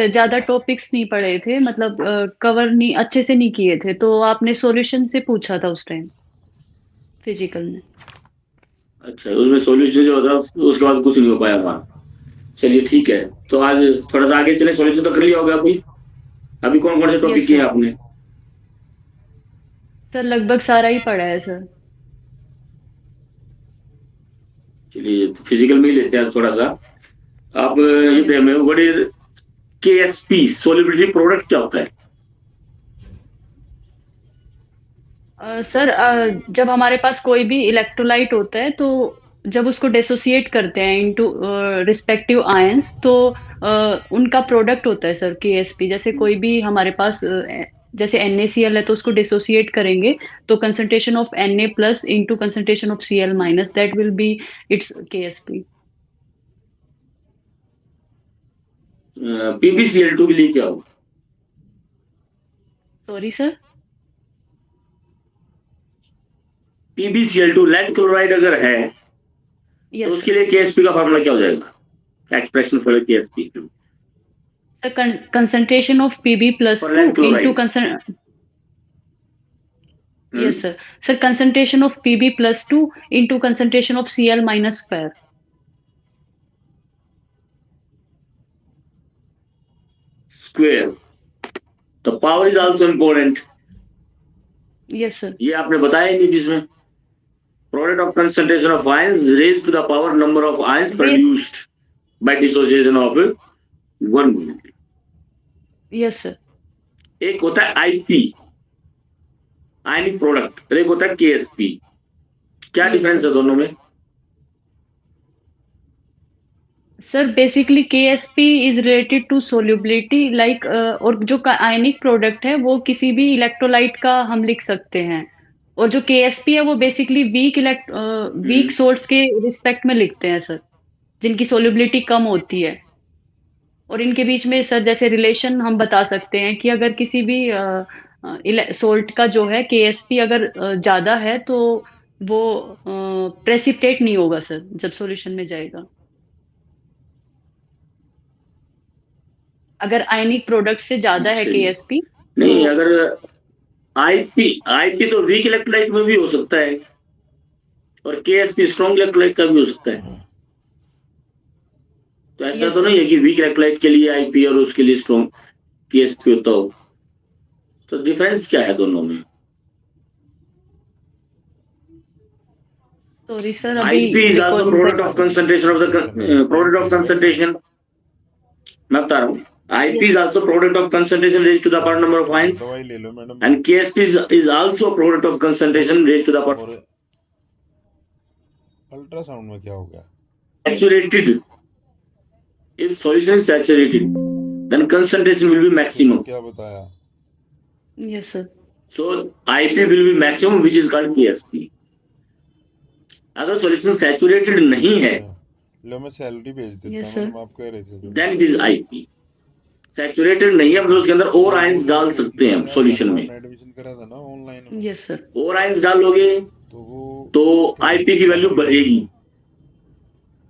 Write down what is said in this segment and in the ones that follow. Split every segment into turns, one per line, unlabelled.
ज्यादा टॉपिक्स नहीं पढ़े थे, मतलब कवर नहीं अच्छे से नहीं किए थे, तो आपने सॉल्यूशन से पूछा था उस टाइम फिजिकल में।
अच्छा, उसमें सॉल्यूशन जो होता है उसके बाद कुछ नहीं हो पाया वहाँ। चलिए ठीक है। तो आज थोड़ा सा आगे चले, सॉल्यूशन तो कर लिया होगा अभी। अभी कौन कौन से टॉपिक
यस
किए
सर।
आपने?
सर लगभग सारा ही पढ़ा है सर।
चलिए, तो फिजिकल में ही लेते हैं आज थोड़ा सा। आप ये
यस
बताइए
सर।
हमें, what is Ksp solubility product क्या होता है?
सर जब हमारे पास कोई भी इलेक्ट्रोलाइट होता है, तो जब उसको डिसोसिएट करते हैं इनटू रिस्पेक्टिव आयंस, तो उनका प्रोडक्ट होता है सर केएसपी। जैसे कोई भी हमारे पास जैसे NaCl है, तो उसको डिसोसिएट करेंगे, तो concentration of Na plus into concentration of Cl minus, that will be its KSP.
पीबीसीएल2 के लिए क्या हो?
Sorry sir.
पीबीसीएल2 लेड क्लोराइड अगर है, तो
यस
उसके
सर।
लिए केएसपी का फॉर्मूला क्या हो जाएगा? Expression for KSP
the concentration of Pb plus
for
two
lead
into.
Chloride.
Yes sir. Sir concentration of Pb plus two into concentration of Cl minus square.
Square. तो power is
जी।
Also important.
Yes sir.
ये आपने बताया ही नहीं जिसमें। Product of concentration of ions raise to the power number of ions
raise.
Produced by dissociation of one molecule.
Yes sir.
एक होता है आईपी, आयनिक प्रोडक्ट, और एक होता है केएसपी। क्या
यस
डिफरेंस
सर।
है दोनों में?
Sir basically KSP is related to solubility like, और जो आयनिक प्रोडक्ट है वो किसी भी इलेक्ट्रोलाइट का हम लिख सकते हैं। और जो KSP है वो बेसिकली वीक
हम्म।
सोर्स के रिस्पेक्ट में लिखते हैं सर, जिनकी सोल्यूबिलिटी कम होती है। और इनके बीच में सर जैसे रिलेशन हम बता सकते हैं कि अगर किसी भी सोल्ट का जो है KSP अगर ज्यादा है, तो वो प्रेसिपिटेट नहीं होगा सर जब सॉल्यूशन में जाएगा। अगर आयनिक प्रोडक्ट से ज्यादा है
चलिए,
KSP, तो।
नहीं, अगर आईपी आईपी तो वीक इलेक्ट्रोलाइट में भी हो सकता है, और केएसपी स्ट्रॉन्ग इलेक्ट्रोलाइट का भी हो सकता है। तो ऐसा
यस
तो
सर।
नहीं है कि वीक इलेक्ट्रोलाइट के लिए आईपी और उसके लिए स्ट्रॉन्ग केएसपी होता हो। तो डिफरेंस क्या है दोनों में?
सॉरी सर, अभी
आईपी इज
रिकॉल
आल्सो
नहीं कर
प्रोडक्ट
पा
ऑफ
रही।
Concentration of the
concentration raise to the
product of
power.
Concentration. मैं बता रहा हूँ, IP
yes.
Is also product of concentration raise to the power number of ions,
दवाई ले लो madam.
And KSP is also product of
और
concentration raise to the power
और ultrasound में क्या हो गया?
saturated. If solution is saturated, then concentration will be
फिर तो
maximum.
क्या बताया?
Yes sir.
So IP will be maximum, which is called KSP. अगर solution saturated नहीं है,
अच्छा, लो मैं सैलरी भेज देता
यस
हूँ
सर।
मैडम, आप कह रहे थे जो।
then it is IP. Saturated नहीं है मतलब उसके अंदर और
वो
आयंस डाल
लड़की
सकते
का
हैं हम
क्या था
सॉल्यूशन
ना,
में।
आपने एडमिशन करा था ना ऑनलाइन में,
यस सर।
और आयंस डालोगे
तो वो
तो
कह रही
IP
थी
की वैल्यू
पानी ले
बढ़ेगी।
लो,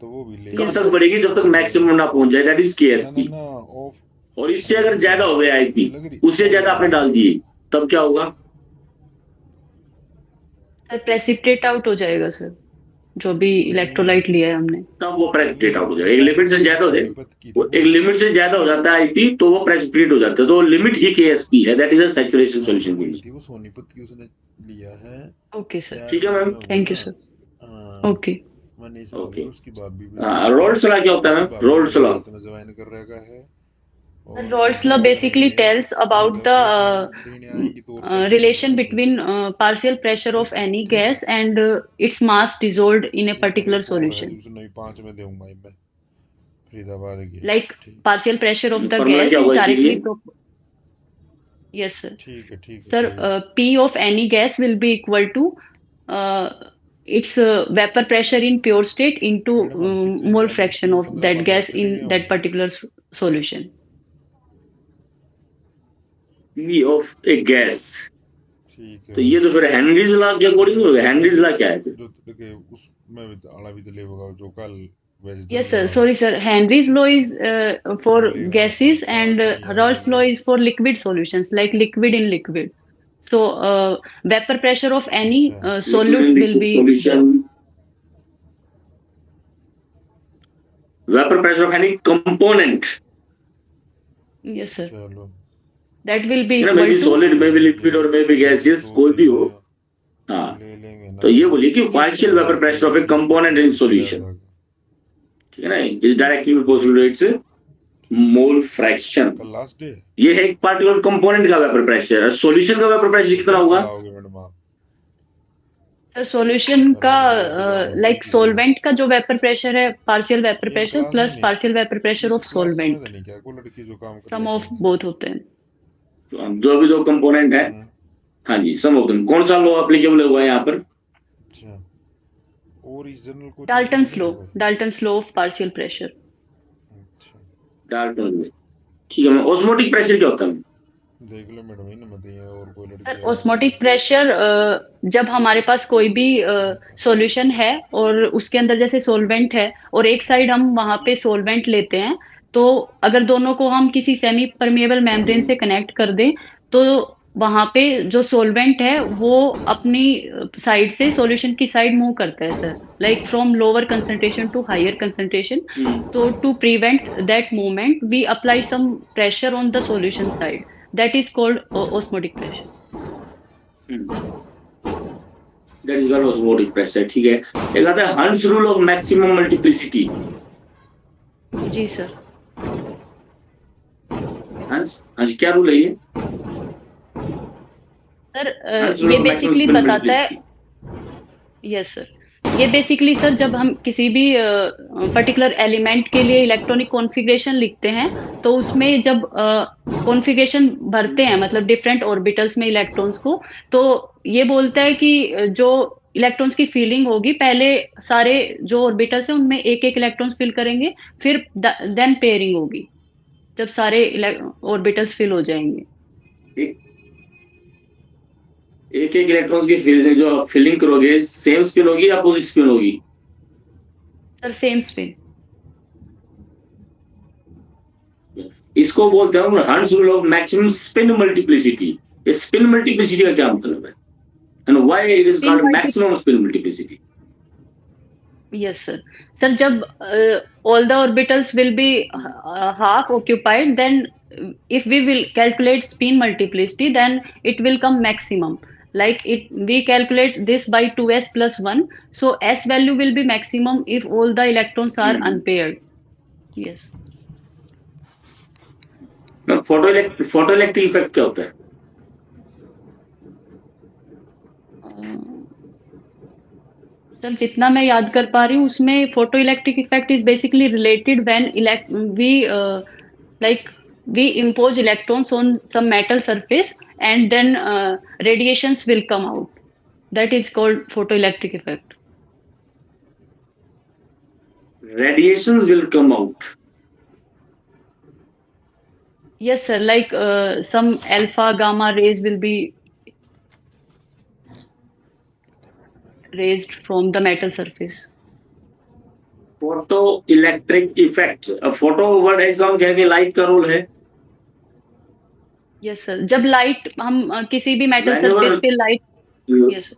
तो वो भी ले
कब
ली।
यस
तक
सर।
बढ़ेगी? जब तक
और
मैक्सिमम ना पहुंच जाए, दैट इज
ना ना
KSP।
ना, ऑफ।
और इससे
अरे
अगर ज्यादा हो गया
मुझे
IP,
लग रही
उससे
ऑन
ज्यादा
कर
आपने
दी
डाल
थी।
दिए, तब क्या होगा?
सर प्रेसिपिटेट आउट हो जाएगा सर, जो भी
नहीं,
इलेक्ट्रोलाइट लिया है हमने।
तब वो
नहीं
प्रेसिपिटेट आउट हो जाएगा। एक लिमिट से
वो
ज्यादा हो जाए,
सोनीपत की थी
वो
वो।
एक लिमिट से ज्यादा हो जाता है आईपी, तो वो प्रेसिपिटेट हो जाता है। तो लिमिट ही केएसपी है, दैट इज अ सैचुरेशन
हाँ तो
सॉल्यूशन के
वही
लिए।
थी वो सोनीपत की, उसने लिया है।
Okay sir.
ठीक है
शायद
मैम।
क्या हुआ
थैंक
ना।
You sir.
हाँ,
ओके।
मनीषा हो गया,
ओके।
उसकी भाभी भी लगी थी।
रोल्स लॉ क्या होता है
उसकी
मैम?
भाभी को
रोल्स
भी
लॉ।
रात में ज्वाइन कर रखा है। और
Rolle's law
दोनों
basically
आएंगे।
tells about
मतलब
the
दो तीन दिन आएंगी तो और पैसे देंगे
relation
मुझे।
between partial pressure of any gas and its mass dissolved in a
एक और
particular
एक और है,
solution.
उसने 5 में दूंगा मैं, फरीदाबाद की।
Like
ठीक।
partial pressure of the
formula
gas
क्या
is
होगा इसके लिए?
directly yes sir.
ठीक है
Sir,
कोई नहीं।
P of any gas will be equal to uh, its vapor pressure in pure state into
madam हम कितने
mole
दिन
fraction
की
of
15
that
15
gas
चले
in
गए
that
हम।
particular solution.
P of A gas.
ठीक
तो
है।
ये तो फिर हेनरीज लॉ के अकॉर्डिंग होगा। हेनरीज लॉ क्या है फिर?
जो लगे उसमें भी आला भी तो ले होगा जो कल
Yes, sir. Sorry, sir. Henry's law is for gases, and Raoult's law is for liquid solutions, like liquid in liquid. So, vapor pressure of any
liquid
solute
in
will
liquid
be
solution, vapour pressure of any component,
yes, sir.
चलो
That will be
may
equal
be
to
solid, may be liquid और may B gaseous, कोई भी हो। हाँ,
ले लेंगे ना,
तो ये बोलिए कि
Yes,
partial
sir.
Vapour pressure of a component in solution, ठीक है ना, is directly proportional to its mole fraction.
कल लास्ट डे
ये है एक पार्टिकुलर कंपोनेंट का वेपर प्रेशर, सॉल्यूशन का वेपर प्रेशर कितना होगा?
आओगे मैडम आप?
सर सॉल्यूशन का लाइक सॉल्वेंट का जो वेपर प्रेशर है, partial vapour
in
pressure
class में
प्लस
नहीं,
पार्शियल वेपर प्रेशर ऑफ
इस क्लास में
सॉल्वेंट,
तो नहीं क्या, कोई लड़की जो काम कर
सम
लेती
ऑफ
है।
बोथ होते हैं।
जो भी दो कंपोनेंट है, हाँ जी, सम ऑफ देम। कौन सा लॉ एप्लीकेबल हुआ है यहाँ पर?
अच्छा, ओरिजिनल को
Dalton's law of partial pressure.
अच्छा,
डाल्टन, ठीक है। ऑस्मोटिक प्रेशर क्या होता है?
देख लो मैडम, इन बताइए और कोई लड़की
सर ऑस्मोटिक प्रेशर जब हमारे पास कोई भी सॉल्यूशन है और उसके अंदर जैसे सॉल्वेंट है और एक साइड हम वहां पे सॉल्वेंट लेते हैं, तो अगर दोनों को हम किसी सेमी परमिएबल मेम्ब्रेन से कनेक्ट कर दें, तो वहां पे जो सॉल्वेंट है वो अपनी साइड से सॉल्यूशन की साइड मूव करता है sir, like from lower concentration to higher concentration. तो to prevent that movement we apply some pressure on the solution side, that is called osmotic pressure.
That is called osmotic pressure, ठीक है। एक आता है Hund's rule of maximum multiplicity.
जी sir.
Hund's क्या rule है ये?
सर ये बेसिकली बताता है, यस सर, ये बेसिकली सर जब हम किसी भी पर्टिकुलर एलिमेंट के लिए इलेक्ट्रॉनिक कॉन्फ़िगरेशन लिखते हैं, तो उसमें जब कॉन्फ़िगरेशन भरते हैं, मतलब डिफरेंट ऑर्बिटल्स में इलेक्ट्रॉन्स को, तो ये बोलता है कि जो इलेक्ट्रॉन्स की फिलिंग होगी, पहले सारे जो ऑर्बिटल्स हैं उनमें एक एक इलेक्ट्रॉन्स फिल करेंगे, फिर देन पेयरिंग होगी जब सारे ऑर्बिटल्स फिल हो जाएंगे।
एक एक इलेक्ट्रॉन्स की फिलिंग, जो फिलिंग करोगे, सेम स्पिन होगी या अपोजिट स्पिन होगी?
Sir same spin.
इसको बोलते हैं हंस rule of maximum spin multiplicity. ये स्पिन मल्टीप्लिसिटी का क्या मतलब है, and why it is called maximum spin multiplicity?
Yes, sir. Sir, जब all the orbitals will be half occupied, then if we will calculate spin multiplicity, then it will come maximum. Like we calculate this by 2s plus 1. So s value will be maximum if all the electrons are unpaired. Yes.
Photoelectric effect क्या होता है?
Sir जितना मैं याद कर पा रही हूँ, उसमें photo electric effect is basically related when we impose electrons on some metal surface, and then radiations will come out. That is called photoelectric effect.
Radiations will come out.
Yes, sir. Like some alpha, gamma rays will be raised from the metal surface.
Photo electric effect, photo word है, हम कहेंगे light का role है।
Yes sir, जब light हम किसी भी metal surface पे लाइट, यस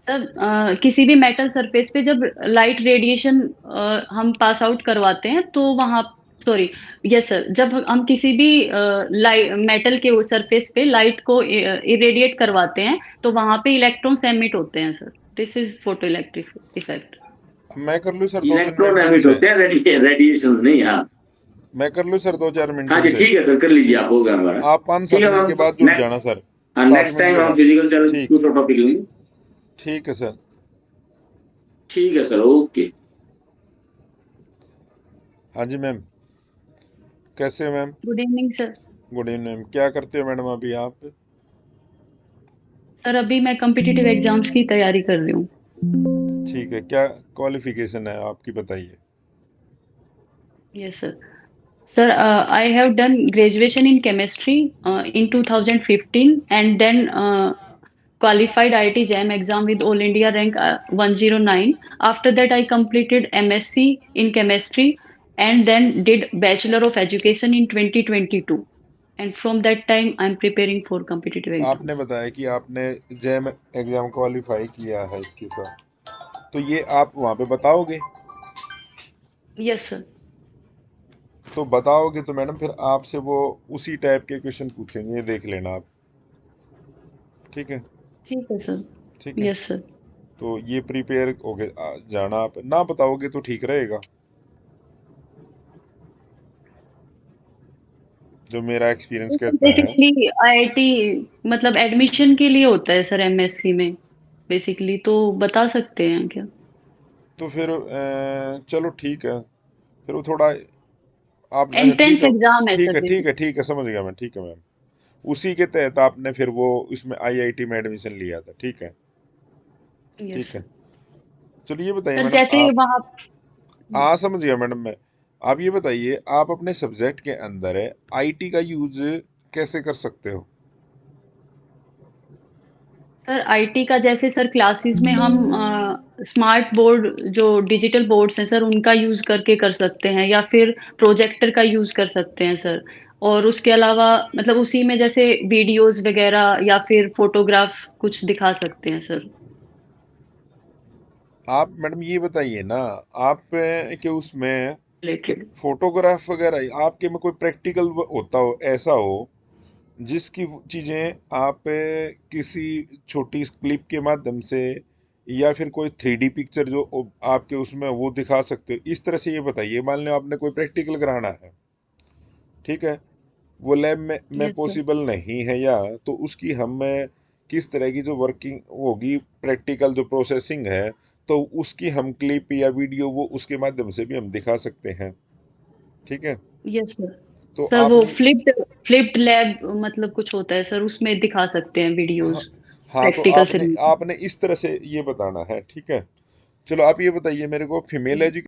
सर, किसी भी मेटल सरफेस पे जब लाइट रेडिएशन हम पास आउट करवाते हैं, तो वहां, सॉरी, यस सर, जब हम किसी भी मेटल के सरफेस पे लाइट को इरेडिएट करवाते हैं, तो वहां पे इलेक्ट्रॉन्स एमिट होते हैं sir. This is photo electric effect.
मैं कर लूं सर?
इलेक्ट्रॉन एमिट होते हैं, रेडिएशन नहीं। हाँ,
मैं कर लूं सर 2-4 मिनट?
हाँ जी, ठीक है सर, कर लीजिए आप, होगा हमारा।
आप 5-7 मिनट के बाद जुड़ जाना सर।
नेक्स्ट टाइम हम फिजिकल चैनल दूसरा टॉपिक लेंगे।
ठीक है सर।
ठीक है सर, ओके।
हाँ जी मैम, कैसे हो ma'am?
Good evening sir.
Good evening. क्या करते हो मैडम अभी आप?
सर अभी मैं कॉम्पिटिटिव एग्जाम्स की तैयारी कर रही हूँ।
ठीक है, क्या क्वालिफिकेशन है आपकी, बताइए।
Yes sir. Sir, I have done graduation in chemistry in 2015, and then qualified IIT JAM exam with All India rank 109. After that, I completed MSc in chemistry and then did Bachelor of Education in 2022. And from that time, I'm preparing for competitive
आपने
exams.
बताया कि आपने jam exam qualify किया है इसके साथ, तो ये आप वहाँ पे बताओगे?
Yes, sir.
तो बताओगे तो मैडम फिर आपसे वो उसी टाइप के क्वेश्चन पूछेंगे, ये देख लेना आप। ठीक है?
ठीक है सर।
ठीक है,
यस सर।
तो ये प्रिपेयर हो गए जाना। आप ना बताओगे तो ठीक रहेगा, जो मेरा एक्सपीरियंस कहता है।
बेसिकली आईआईटी मतलब एडमिशन के लिए होता है सर एमएससी में, बेसिकली तो बता सकते हैं क्या?
तो फिर चलो ठीक है, फिर वो थोड़ा आप अच्छा ठीक
एंट्रेंस
है,
एग्जाम है
ठीक
सर
है, ठीक है,
बेसिकली।
ठीक है, समझ गया मैं, ठीक है मैम। उसी के तहत आपने फिर वो इसमें आईआईटी में एडमिशन लिया था, ठीक है?
यस
ठीक है, चलो ये बताइए
सर।
मैडम
जैसे
आप।
वहाँ
हाँ समझ गया मैडम मैं। आप ये बताइए, आप अपने सब्जेक्ट के अंदर है आईटी का यूज कैसे कर सकते हो?
सर आईटी का जैसे सर क्लासेस में हम स्मार्ट बोर्ड जो डिजिटल बोर्ड्स हैं सर उनका यूज करके कर सकते हैं, या फिर प्रोजेक्टर का यूज कर सकते हैं सर। और उसके अलावा मतलब उसी में जैसे वीडियोस वगैरह या फिर फोटोग्राफ कुछ दिखा सकते हैं सर।
आप मैडम ये बताइए ना, आप के उसमें
रिलेटेड।
फोटोग्राफ वगैरह आपके में कोई प्रैक्टिकल होता हो, ऐसा हो जिसकी चीजें आप किसी छोटी क्लिप के माध्यम से या फिर कोई 3D पिक्चर जो आपके उसमें वो दिखा सकते हो, इस तरह से ये बताइए। मान लो आपने कोई प्रैक्टिकल कराना है, ठीक है, वो लैब में
यस सर।
पॉसिबल नहीं है, या तो उसकी हम किस तरह की जो वर्किंग होगी, प्रैक्टिकल जो प्रोसेसिंग है, तो उसकी हम क्लिप या वीडियो वो उसके माध्यम से भी हम दिखा सकते हैं। ठीक है,
यस सर।
तो
सर वो
आपने
फ्लिप्ड लैब मतलब कुछ होता है सर, उसमें दिखा सकते हैं
हाँ,
वीडियोस
हाँ, तो
प्रैक्टिकल से
आपने
रिलेटेड।
आपने इस तरह से ये बताना है, ठीक है। चलो आप ये बताइए मेरे को, फीमेल एजुकेशन